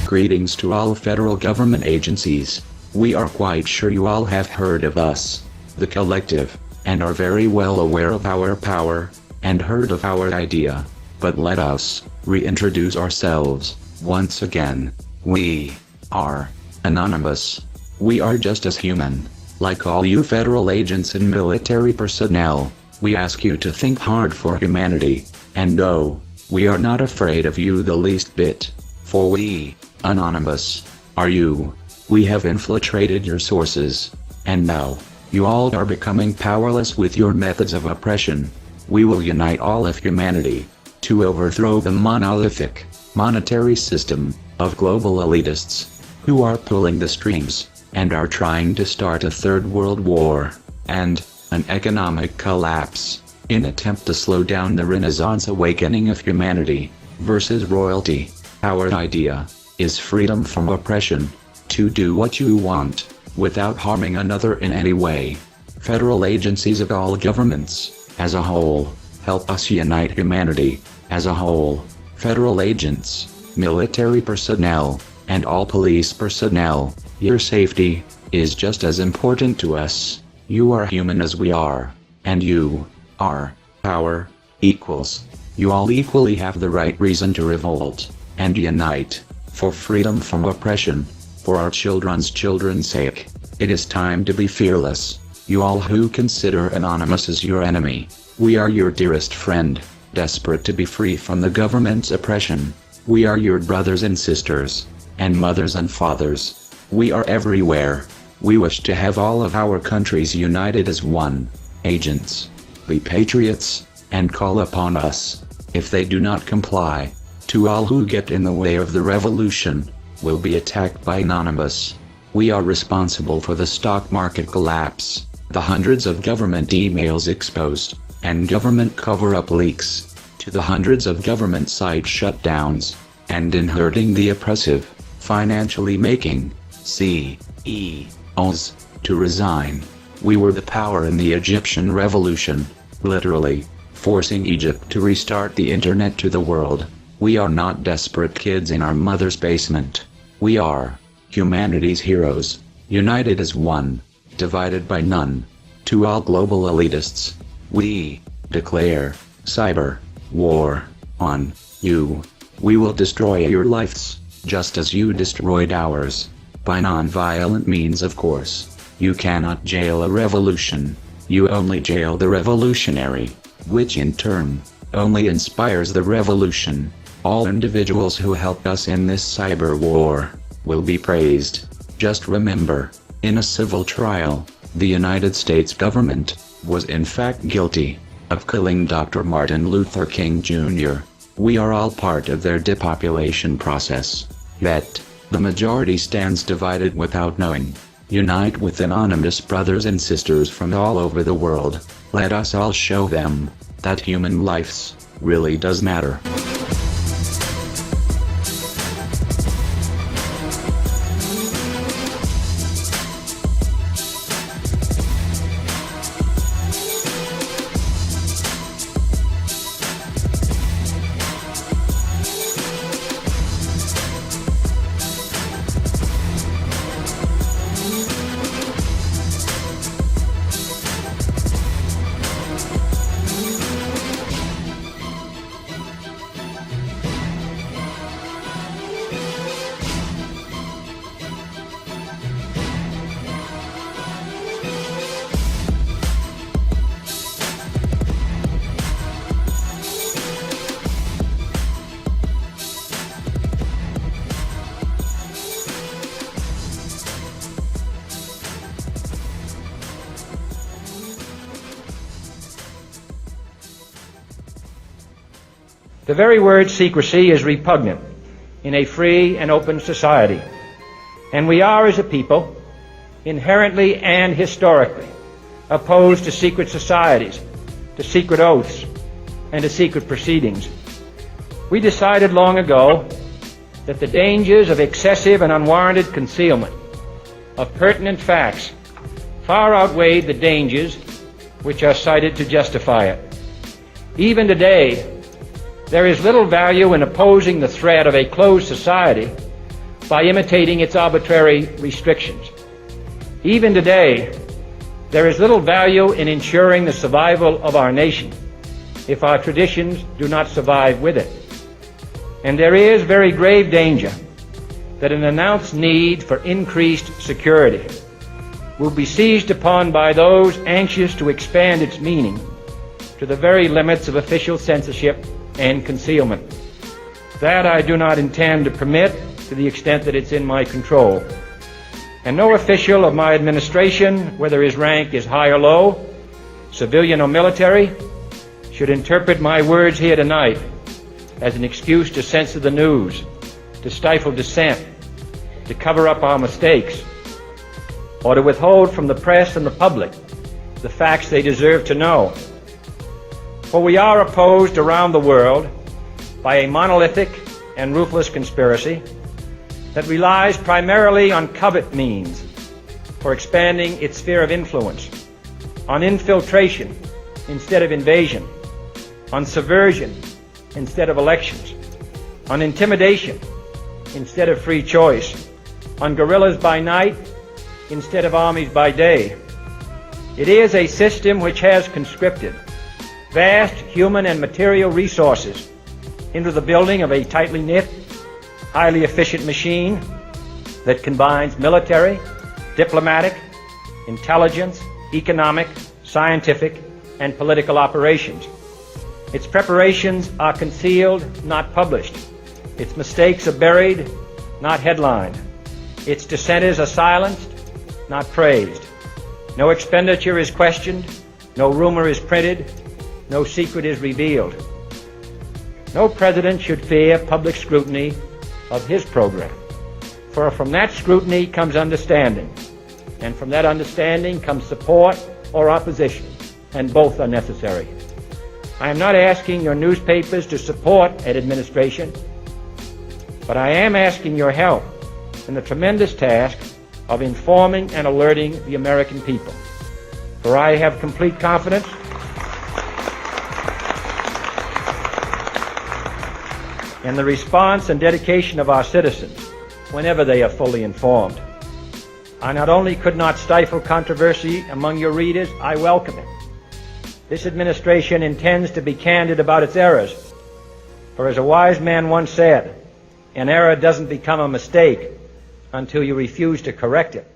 Greetings to all federal government agencies. We are quite sure you all have heard of us, the collective, and are very well aware of our power, and heard of our idea. But let us reintroduce ourselves once again. We are anonymous. We are just as human, like all you federal agents and military personnel. We ask you to think hard for humanity, and no, we are not afraid of you the least bit. For we, anonymous, are you. We have infiltrated your sources, and now, you all are becoming powerless with your methods of oppression. We will unite all of humanity to overthrow the monolithic, monetary system of global elitists who are pulling the strings and are trying to start a third world war and an economic collapse in attempt to slow down the Renaissance awakening of humanity versus royalty. Our idea is freedom from oppression, to do what you want, without harming another in any way. Federal agencies of all governments, as a whole, help us unite humanity, as a whole. Federal agents, military personnel, and all police personnel, your safety is just as important to us. You are human as we are, and you are our equals. You all equally have the right reason to revolt and unite for freedom from oppression, for our children's sake. It is time to be fearless. You all who consider Anonymous as your enemy, we are your dearest friend, desperate to be free from the government's oppression. We are your brothers and sisters, and mothers and fathers. We are everywhere. We wish to have all of our countries united as one. Agents, be patriots, and call upon us. If they do not comply, to all who get in the way of the revolution, will be attacked by Anonymous. We are responsible for the stock market collapse, the hundreds of government emails exposed, and government cover-up leaks, to the hundreds of government site shutdowns, and in hurting the oppressive, financially making CEOs to resign. We were the power in the Egyptian revolution, literally, forcing Egypt to restart the internet to the world. We are not desperate kids in our mother's basement. We are humanity's heroes, united as one, divided by none. To all global elitists, we declare cyber war on you. We will destroy your lives, just as you destroyed ours. By non-violent means, of course. You cannot jail a revolution. You only jail the revolutionary, which in turn only inspires the revolution. All individuals who help us in this cyber war will be praised. Just remember, in a civil trial, the United States government was in fact guilty of killing Dr. Martin Luther King Jr. We are all part of their depopulation process. Yet, the majority stands divided without knowing. Unite with anonymous brothers and sisters from all over the world. Let us all show them that human lives really does matter. The very word secrecy is repugnant in a free and open society, and we are, as a people, inherently and historically opposed to secret societies, to secret oaths, and to secret proceedings. We decided long ago that the dangers of excessive and unwarranted concealment of pertinent facts far outweighed the dangers which are cited to justify it. Even today, there is little value in opposing the threat of a closed society by imitating its arbitrary restrictions. Even today, there is little value in ensuring the survival of our nation if our traditions do not survive with it. And there is very grave danger that an announced need for increased security will be seized upon by those anxious to expand its meaning to the very limits of official censorship and concealment. That I do not intend to permit to the extent that it's in my control. And no official of my administration, whether his rank is high or low, civilian or military, should interpret my words here tonight as an excuse to censor the news, to stifle dissent, to cover up our mistakes, or to withhold from the press and the public the facts they deserve to know. For we are opposed around the world by a monolithic and ruthless conspiracy that relies primarily on covert means for expanding its sphere of influence, on infiltration instead of invasion, on subversion instead of elections, on intimidation instead of free choice, on guerrillas by night instead of armies by day. It is a system which has conscripted vast human and material resources into the building of a tightly knit, highly efficient machine that combines military, diplomatic, intelligence, economic, scientific, and political operations. Its preparations are concealed, not published. Its mistakes are buried, not headlined. Its dissenters are silenced, not praised. No expenditure is questioned, no rumor is printed, no secret is revealed. No president should fear public scrutiny of his program, for from that scrutiny comes understanding, and from that understanding comes support or opposition, and both are necessary. I am not asking your newspapers to support an administration, but I am asking your help in the tremendous task of informing and alerting the American people. For I have complete confidence in the response and dedication of our citizens whenever they are fully informed. I not only could not stifle controversy among your readers, I welcome it. This administration intends to be candid about its errors, for as a wise man once said, an error doesn't become a mistake until you refuse to correct it.